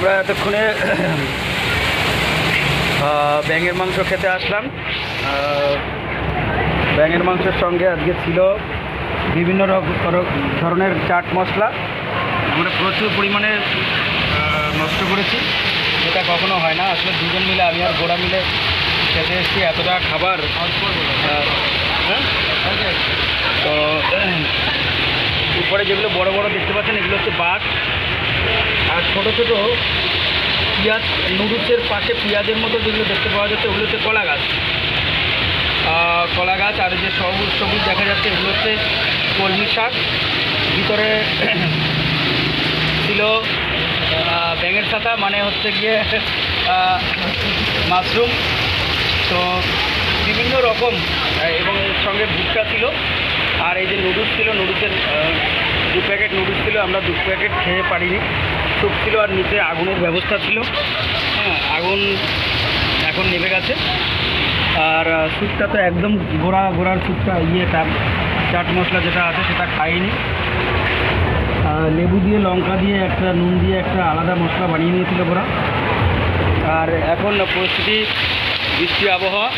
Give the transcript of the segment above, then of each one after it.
আমরা এতক্ষণে ব্যাঙের মাংস খেতে আসলাম। ব্যাঙের মাংসের সঙ্গে আজকে ছিল বিভিন্ন ধরনের চাট মশলা। আমরা প্রচুর পরিমাণে নষ্ট করেছি, যেটা কখনো হয় না। আসলে দুজন মিলে, আমি আর গোড়া মিলে খেতে এসেছি এতটা খাবার। তো উপরে যেগুলো বড় বড় দেখতে পাচ্ছেন এগুলো হচ্ছে বাট, আর ছোটো ছোটো পেঁয়াজ, নুডলসের পাশে পেঁয়াজের মতো যেগুলো দেখতে পাওয়া যাচ্ছে ওগুলো হচ্ছে কলা গাছ। কলা গাছ আর যে সবুজ সবুজ দেখা যাচ্ছে এগুলো হচ্ছে কলমি শাক। ভিতরে ছিল ব্যাঙের ছাতা, মানে হচ্ছে গিয়ে মাশরুম। তো বিভিন্ন রকম, এবং এর সঙ্গে ভুট্টা ছিল। আর এই যে নুডলস ছিল, নুডলসের 2 প্যাকেট নুডলস ছিল, আমরা 2 প্যাকেট খেয়ে পারিনি। স্যুপ ছিল আর নিচে আগুনের ব্যবস্থা ছিল। হ্যাঁ, আগুন এখন নেভে গেছে। আর স্যুপটা তো একদম গোড়ার স্যুপটা, চাট মশলা যেটা আছে সেটা খাইনি। লেবু দিয়ে, লঙ্কা দিয়ে, একটা নুন দিয়ে একটা আলাদা মশলা বানিয়ে নিয়েছিল গোড়া। আর এখন পরিস্থিতি বৃষ্টি আবহাওয়া।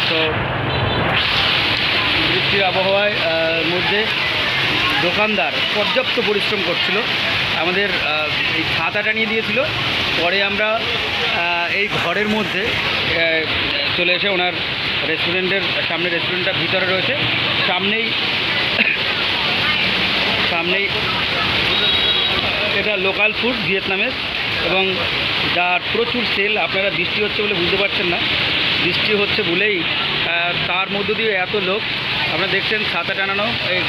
তো বৃষ্টির আবহাওয়ায় মধ্যে দোকানদার পর্যাপ্ত পরিশ্রম করছিল, আমাদের এই ছাতাটা নিয়ে দিয়েছিল। পরে আমরা এই ঘরের মধ্যে চলে এসে ওনার রেস্টুরেন্টের সামনে, রেস্টুরেন্টটা ভিতরে রয়েছে, সামনেই এটা লোকাল ফুড ভিয়েতনামের, এবং যার প্রচুর সেল। আপনারা বৃষ্টি হচ্ছে বলে বুঝতে পারছেন না, বৃষ্টি হচ্ছে বলেই তার মধ্য দিয়ে এত লোক। আপনারা দেখছেন ছাতা টানানো এই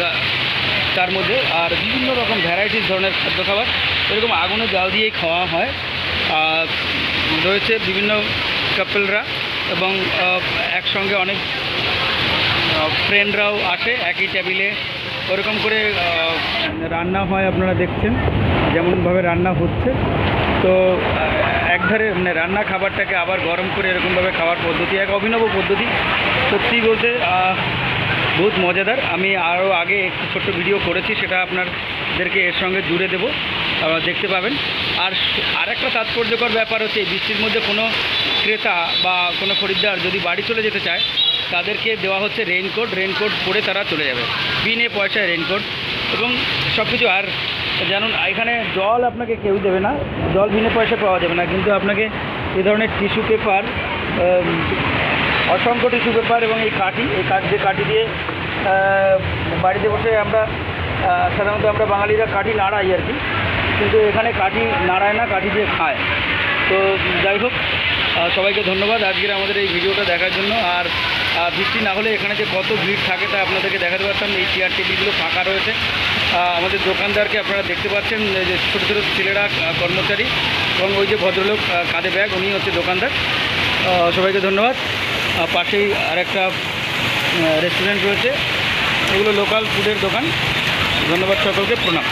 তার মধ্যে, আর বিভিন্ন রকম ভ্যারাইটিস ধরনের খাদ্য খাবার এরকম আগুনে জাল দিয়েই খাওয়া হয়। রয়েছে বিভিন্ন কাপলরা, এবং একসঙ্গে অনেক ফ্রেন্ডরাও আসে একই টেবিলে। ওরকম করে রান্না হয়, আপনারা দেখছেন যেমনভাবে রান্না হচ্ছে। তো একধারে মানে রান্না খাবারটাকে আবার গরম করে এরকমভাবে খাওয়ার পদ্ধতি এক অভিনব পদ্ধতি। সত্যি বলতে বহুত মজাদার। আমি আরও আগে একটু ছোট্ট ভিডিও করেছি, সেটা আপনাদেরকে এর সঙ্গে জুড়ে দেবো, দেখতে পাবেন। আর একটা তাৎপর্যকর ব্যাপার হচ্ছে, এই বৃষ্টির মধ্যে কোনো ক্রেতা বা কোনো খরিদ্দার যদি বাড়ি চলে যেতে চায়, তাদেরকে দেওয়া হচ্ছে রেইনকোট পরে তারা চলে যাবে বিনে পয়সায় রেইনকোট এবং সব কিছু। আর জানুন, এখানে জল আপনাকে কেউ দেবে না, জল বিনে পয়সা পাওয়া যাবে না, কিন্তু আপনাকে এই ধরনের টিস্যু পেপার, অসংখ্য টিস্যু পেপার এবং এই কাঠি দিয়ে বাড়িতে বসে আমরা সাধারণত আমরা বাঙালিরা কাঠি নাড়াই আর কি, কিন্তু এখানে কাঠি নাড়ায় না, কাঠি দিয়ে খায়। তো যাই হোক, সবাইকে ধন্যবাদ আজকের আমাদের এই ভিডিওটা দেখার জন্য। আর বৃষ্টি না হলে এখানে যে কত ভিড় থাকে তা আপনাদেরকে দেখাতে পারতাম। এই চেয়ার টেবিলগুলো ফাঁকা রয়েছে। আমাদের দোকানদারকে আপনারা দেখতে পাচ্ছেন, যে ছোটো ছোটো ছেলেরা কর্মচারী, এবং ওই যে ভদ্রলোক কাঁধে ব্যাগ, উনি হচ্ছে দোকানদার। সবাইকে ধন্যবাদ। পাশেই আরেকটা রেস্টুরেন্ট রয়েছে, এগুলো লোকাল ফুডের দোকান। ধন্যবাদ সকলকে, প্রণাম।